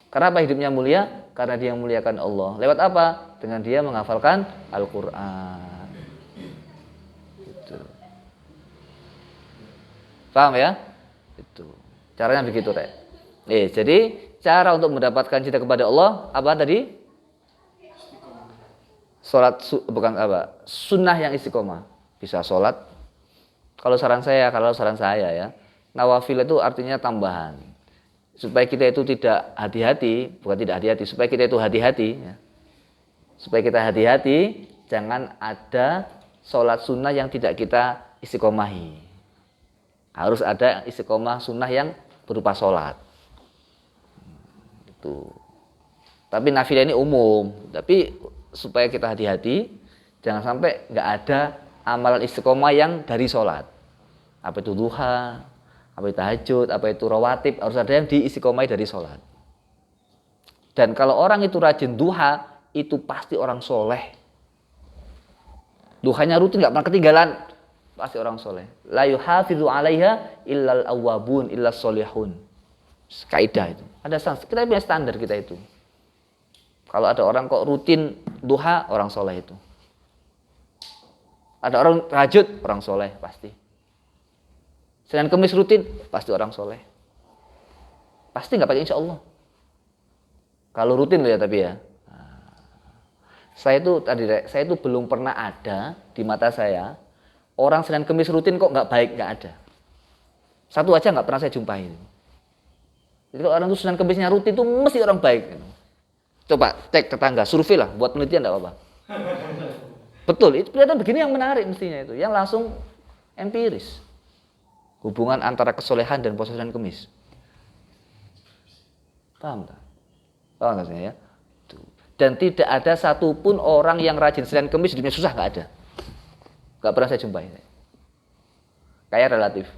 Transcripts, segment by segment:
Karena apa hidupnya mulia? Karena dia memuliakan Allah. Lewat apa? Dengan dia menghafalkan Al-Quran. Gitu. Paham ya? Itu. Caranya begitu, Rek. Jadi cara untuk mendapatkan cinta kepada Allah apa tadi? Salat bukan apa? Sunnah yang istiqomah. Bisa salat. Kalau saran saya ya, nawafil itu artinya tambahan. Supaya kita itu tidak hati-hati, bukan tidak hati-hati, supaya kita itu hati-hati ya. Supaya kita hati-hati, jangan ada sholat sunnah yang tidak kita istiqomahi. Harus ada istiqomah sunnah yang berupa sholat. Itu. Tapi nafilah ini umum. Tapi supaya kita hati-hati, jangan sampai nggak ada amalan istiqomah yang dari sholat. Apa itu duha, apa itu tahajud, apa itu rawatib, harus ada yang diistiqomahi dari sholat. Dan kalau orang itu rajin duha, itu pasti orang soleh. Duhanya rutin, nggak pernah ketinggalan, pasti orang soleh. La yuhafidhu 'alaiha illal awwabun illas solihun. Kaidah itu. Ada kita punya standar kita itu. Kalau ada orang kok rutin duha, orang soleh itu. Ada orang tahajud, orang soleh pasti. Senin Kemis rutin, pasti orang soleh. Pasti nggak pakai insya Allah. Kalau rutin loh ya tapi ya. Saya itu belum pernah ada di mata saya orang Senin Kemis rutin kok nggak baik, nggak ada. Satu aja nggak pernah saya jumpai. Jadi kalau orang itu Senin Kemisnya rutin itu mesti orang baik. Coba cek tetangga, survei lah, buat penelitian nggak apa-apa. Betul, itu kelihatan begini yang menarik mestinya itu, yang langsung empiris. Hubungan antara kesolehan dan puasa Senin Kemis. Paham tak? Paham tak saya ya? Dan tidak ada satupun orang yang rajin Senin Kemis hidupnya susah, nggak ada. Nggak pernah saya jumpai. Kaya relatif.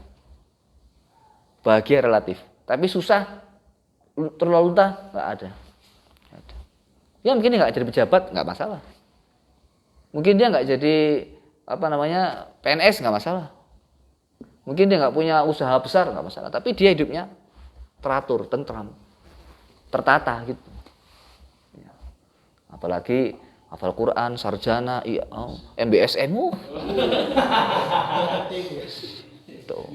Bahagia relatif. Tapi susah, terlalu lunta, nggak ada. Ya mungkin dia nggak jadi pejabat, nggak masalah. Mungkin dia nggak jadi PNS, nggak masalah. Mungkin dia nggak punya usaha besar, nggak masalah. Tapi dia hidupnya teratur, tentram, tertata gitu. Apalagi hafal Quran, sarjana, MBSN. Tuh.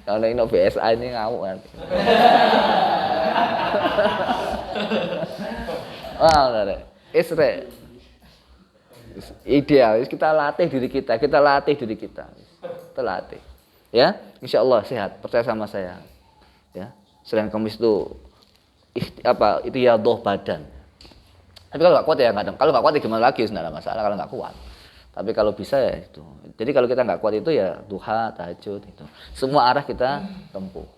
Kalau ini BSA ini ngamuk nanti. Ideal, kita latih diri kita, kita latih. Ya, insya Allah sehat, percaya sama saya. Ya, Senin Kamis itu riyadhah badan. Tapi kalau nggak kuat ya kadang. Kalau nggak kuat ya gimana lagi, tidak ada masalah kalau nggak kuat. Tapi kalau bisa ya itu. Jadi kalau kita nggak kuat itu ya duha, tahajud itu. Semua arah kita tempuh.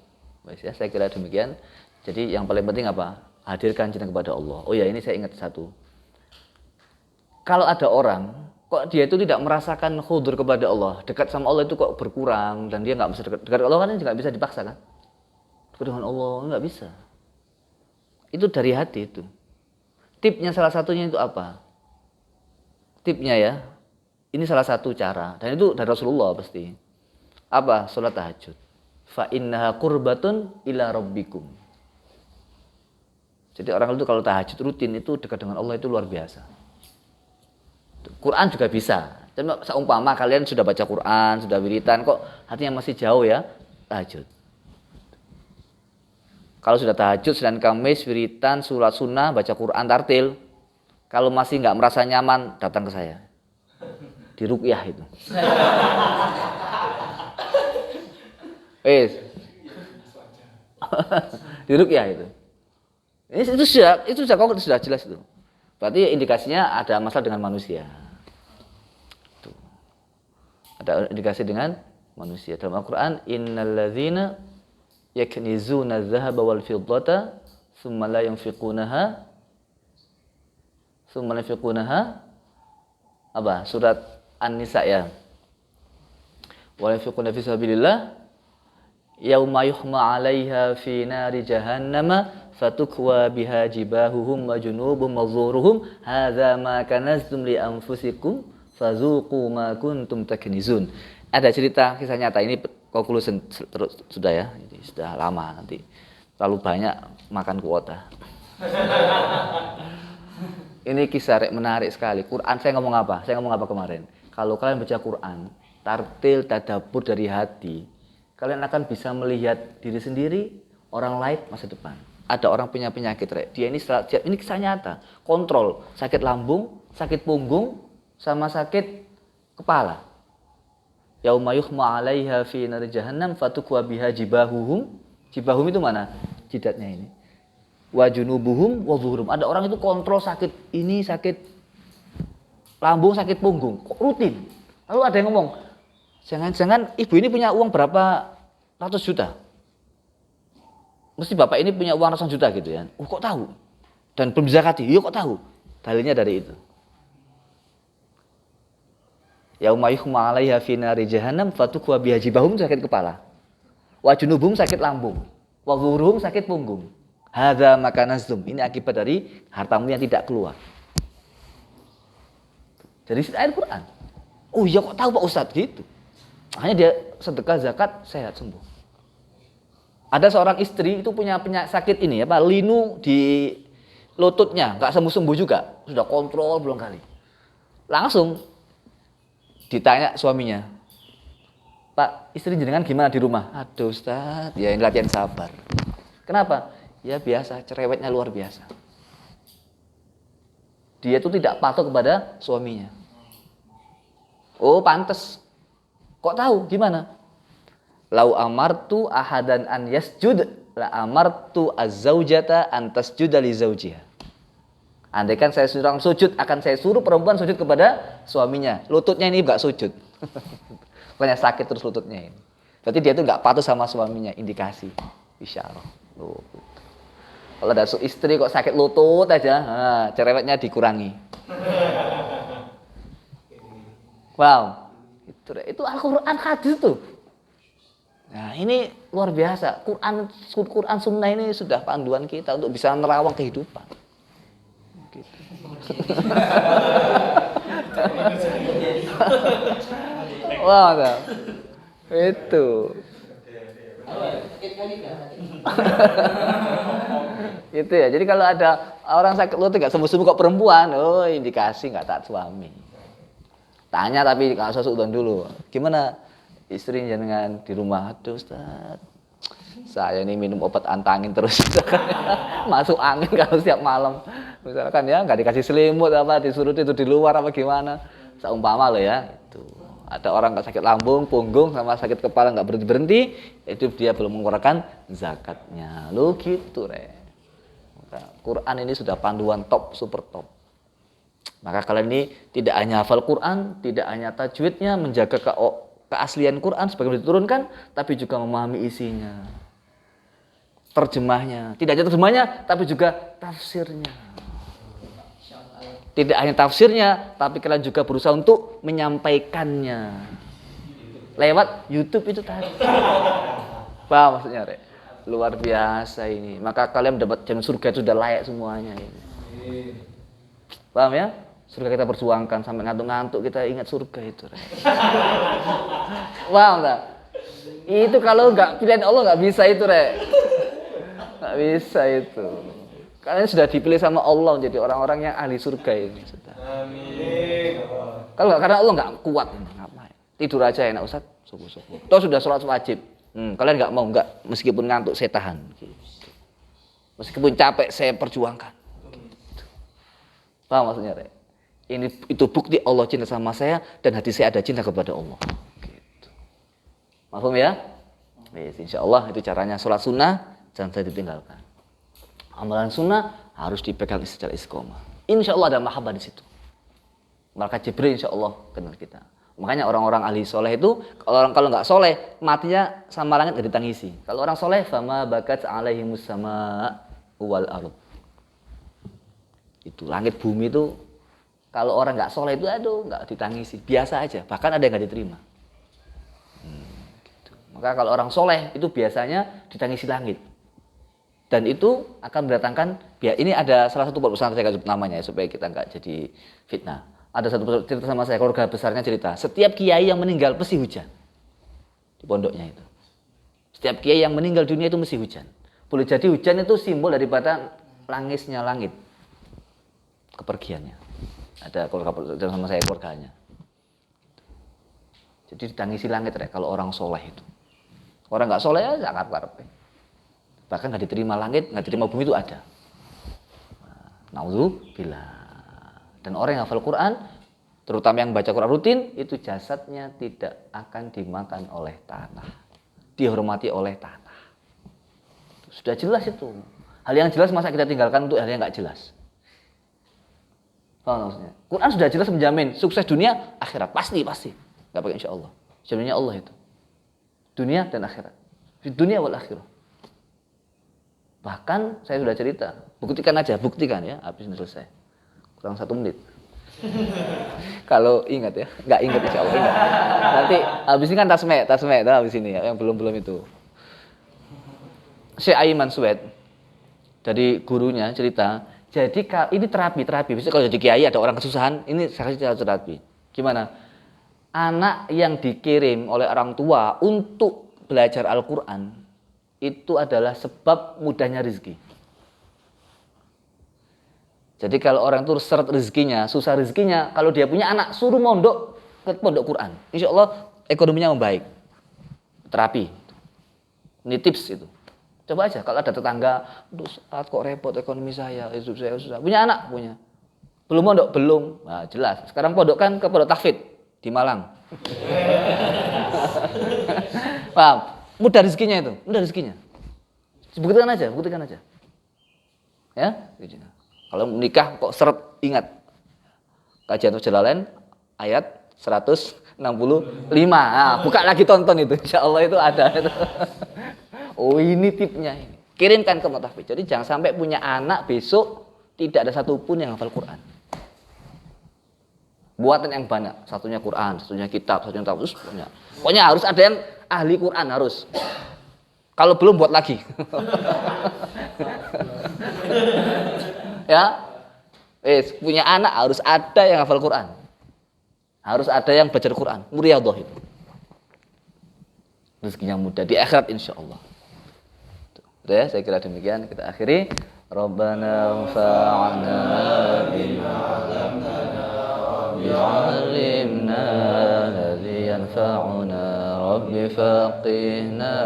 Baik ya, saya kira demikian. Jadi yang paling penting apa? Hadirkan cinta kepada Allah. Oh ya, ini saya ingat satu. Kalau ada orang kok dia itu tidak merasakan khudur kepada Allah, dekat sama Allah itu kok berkurang dan dia nggak bisa dekat Allah kan nggak bisa dipaksa kan? Dekat dengan Allah nggak bisa. Itu dari hati itu. Tipnya salah satunya itu apa? Tipnya ya, ini salah satu cara dan itu dari Rasulullah pasti. Apa? Salat tahajud. Fa innaha qurbatun ila rabbikum. Jadi orang itu kalau tahajud rutin itu dekat dengan Allah itu luar biasa. Quran juga bisa. Cuma seumpama kalian sudah baca Quran, sudah wiritan kok hatinya masih jauh ya, tahajud. Kalau sudah tahajud, Senin Kamis, wiritan, sholat sunnah, baca Quran, tartil. Kalau masih nggak merasa nyaman, datang ke saya. Di ruqyah itu. Di ruqyah itu. Itu sudah jelas itu. Berarti indikasinya ada masalah dengan manusia. Tuh. Ada indikasi dengan manusia. Dalam Al-Quran, innalladzina yaknizuna adh-dhahaba wal fiddata thumma la yunfiqunaha apa? Surat An-Nisa ya. Wa yunfiquna fi sabilillah yauma yuhma 'alaiha fi nari jahannama fatukwa biha jibahuhum wa junubuhum wa zuhuruhum hadza ma kanaztum li anfusikum fazuqu ma kuntum taknizun. Ada cerita kisah nyata ini conclusion terus sudah ya. Jadi sudah lama nanti. terlalu banyak makan kuota. Ini kisah menarik sekali. Quran saya ngomong apa? Saya ngomong apa kemarin? Kalau kalian baca Quran, tartil tadabbur dari hati, kalian akan bisa melihat diri sendiri, orang lain, masa depan. Ada orang punya penyakit, dia ini kisah nyata. Kontrol sakit lambung, sakit punggung, sama sakit kepala. Yauma yuhma 'alaiha fi nar jahannam fatukwa biha jibahuhum. Jibahum itu mana? Jidatnya ini. Wa junubuhum wa zuhurum. Ada orang itu kontrol sakit ini, sakit lambung, sakit punggung, rutin. Lalu ada yang ngomong, jangan-jangan ibu ini punya uang berapa ratus juta. Mesti bapak ini punya uang ratusan juta gitu ya. Kok tahu? Dan belum zakati. Iya kok tahu? Dalilnya dari itu. Yauma yuhma 'alaiha fi nari jahannam fatukwa biha jibahum, sakit kepala. Wa junubum, sakit lambung. Wa zuhurum, sakit punggung. Hadza makanazum. Ini akibat dari hartamu yang tidak keluar. Dari ayat Quran. Oh iya kok tahu Pak Ustadz gitu. Hanya dia sedekah zakat sehat sembuh. Ada seorang istri itu punya sakit ini apa? Linu di lututnya, enggak sembuh-sembuh juga. Sudah kontrol berulang kali. Langsung ditanya suaminya. Pak, istri jenengan gimana di rumah? Aduh Ustadz, ya ini latihan sabar. Kenapa? Ya biasa, cerewetnya luar biasa. Dia itu tidak patuh kepada suaminya. Oh pantes. Kok tahu? Gimana? Lau amartu ahadan an yasjud la amartu az-zaujata an tasjuda li zaujiha. Andaikan saya suruh sujud, akan saya suruh perempuan sujud kepada suaminya. Lututnya ini enggak sujud. Pokoknya sakit terus lututnya ini. Berarti dia itu enggak patuh sama suaminya, indikasi. Insyaallah. Kalau ada istri kok sakit lutut aja, cerewetnya dikurangi. Wow, itu Al-Quran hadis tuh. Nah ini luar biasa. Quran Sunnah ini sudah panduan kita untuk bisa menerawang kehidupan. Gitu. Wow, itu. Itu ya. Jadi kalau ada orang sakit lutut nggak sembuh-sembuh kok perempuan, oh indikasi nggak taat suami. Tanya tapi nggak usah suudon dulu. Gimana istri jenengan di rumah? Aduh Ustaz, saya ini minum obat antangin terus. Masuk angin kalau setiap malam. Misalkan ya nggak dikasih selimut apa, disuruh itu di luar apa gimana. Seumpama loh ya. Itu. Ada orang nggak sakit lambung, punggung, sama sakit kepala nggak berhenti, itu dia belum mengeluarkan zakatnya. Lo gitu Quran ini sudah panduan top, super top. Maka kalian ini tidak hanya hafal Quran, tidak hanya tajwidnya, menjaga keaslian Quran sebagaimana diturunkan, tapi juga memahami isinya, terjemahnya. Tidak hanya terjemahnya, tapi juga tafsirnya. Tidak hanya tafsirnya, tapi kalian juga berusaha untuk menyampaikannya lewat YouTube itu tadi. Paham maksudnya, Rek? Luar biasa ini. Maka kalian mendapat jalan surga itu sudah layak semuanya ini. Paham ya? Surga kita perjuangkan sampai ngantuk-ngantuk kita ingat surga itu. Paham tak? Itu kalau nggak pilihan Allah nggak bisa itu, Rek. Nggak bisa itu. Kalian sudah dipilih sama Allah menjadi orang-orang yang ahli surga ini. Sudah. Amin. Kalau nggak karena Allah nggak kuat, ngapain? Tidur aja enak Ustaz, subuh-subuh. Toh sudah sholat wajib. Kalian nggak mau nggak, meskipun ngantuk saya tahan. Gitu. Meskipun capek saya perjuangkan. Gitu. Paham maksudnya, Rek? Itu bukti Allah cinta sama saya dan hati saya ada cinta kepada Allah. Gitu. Paham ya? Insya Allah itu caranya sholat sunnah jangan saya ditinggalkan. Amalan sunnah harus dipegang secara istiqomah. Insya Allah ada mahabbah di situ. Malaikat Jibril insya Allah kenal kita. Makanya orang-orang ahli soleh itu kalau nggak soleh matinya sama langit nggak ditangisi. Kalau orang soleh fama bakat alaihimus sama wal ardh. Itu langit bumi itu kalau orang nggak soleh itu aduh nggak ditangisi, biasa aja. Bahkan ada yang nggak diterima. Gitu. Maka kalau orang soleh itu biasanya ditangisi langit. Dan itu akan mendatangkan, ini ada salah satu pondok pesantren saya kasih namanya ya, supaya kita nggak jadi fitnah. Ada satu cerita sama saya, keluarga besarnya cerita, setiap kiai yang meninggal pasti hujan di pondoknya itu. Setiap kiai yang meninggal dunia itu mesti hujan. Boleh jadi hujan itu simbol daripada langisnya langit. Kepergiannya. Ada keluarga sama saya keluarganya. Jadi ditangisi langit rek kalau orang soleh itu. Orang nggak soleh ya nggak karep. Bahkan nggak diterima langit, nggak diterima bumi itu ada. Naudzubillah. Dan orang yang hafal Quran, terutama yang baca Quran rutin, itu jasadnya tidak akan dimakan oleh tanah, dihormati oleh tanah. Sudah jelas itu. Hal yang jelas masa kita tinggalkan untuk hal yang nggak jelas. Paham maksudnya? Quran sudah jelas menjamin sukses dunia, akhirat pasti. Nggak pakai insya Allah. Jaminannya Allah itu. Dunia dan akhirat. Di dunia wal akhirah. Bahkan saya sudah cerita, buktikan ya, habis ini selesai. Kurang 1 menit. Kalau ingat ya, nggak ingat insya Allah ingat. Nanti habis ini kan tasmek, habis ini ya, yang belum itu. Syekh Aiman Suwed dari gurunya cerita, jadi ini terapi. Biasanya kalau jadi kiai ada orang kesusahan, ini saya kasih terapi. Gimana? Anak yang dikirim oleh orang tua untuk belajar Al-Quran itu adalah sebab mudahnya rezeki. Jadi kalau orang itu seret rezekinya, susah rezekinya, kalau dia punya anak suruh mondok ke pondok Quran, insya Allah ekonominya membaik. Terapi. Ini tips itu. Coba aja kalau ada tetangga, aduh saat kok repot ekonomi saya, hidup saya susah. Punya anak, punya. Belum mondok, belum. Nah, jelas. Sekarang pondok kan ke pondok tahfidz di Malang. Paham? Mudah rezekinya itu, Buktikan aja. Ya, kalau menikah kok seret, ingat. Kajian Jalalain ayat 165. Nah, buka lagi tonton itu. Insyaallah itu ada itu. Oh, ini tipnya ini. Kirimkan ke Mutahfiz. Jadi jangan sampai punya anak besok tidak ada satupun yang hafal Quran. Buatan yang banyak, satunya Quran, satunya kitab, satunya tafsir, banyak. Pokoknya harus ada yang ahli Quran harus. Kalau belum buat lagi. Ya. Punya anak harus ada yang hafal Quran. Harus ada yang baca Quran, muriyadhah itu. Rezekinya mudah di akhirat insyaallah. Ya, saya kira demikian kita akhiri. Rabbana anfa'na bima 'allamtana وعلمنا الذي ينفعنا رب فقهنا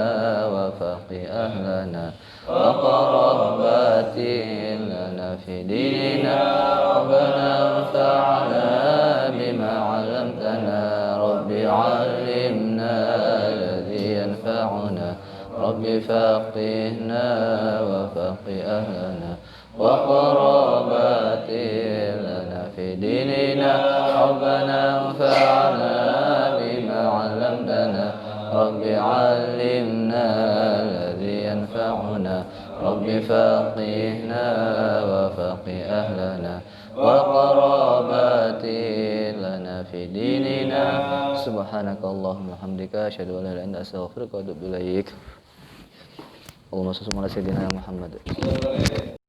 وفقه أهلنا وقربات لنا في ديننا ربنا انفعنا بما علمتنا رب علمنا الذي ينفعنا رب فقهنا وفقه أهلنا وقربات لنا في ديننا ربنا انفعنا بما علمتنا رب علمنا الذي ينفعنا رب فقهنا وفقه أهلنا وقرابات لنا في ديننا سبحانك اللهم وبحمدك أشهد أن لا إله إلا أنت أستغفرك وأتوب إليك اللهم صل على سيدنا محمد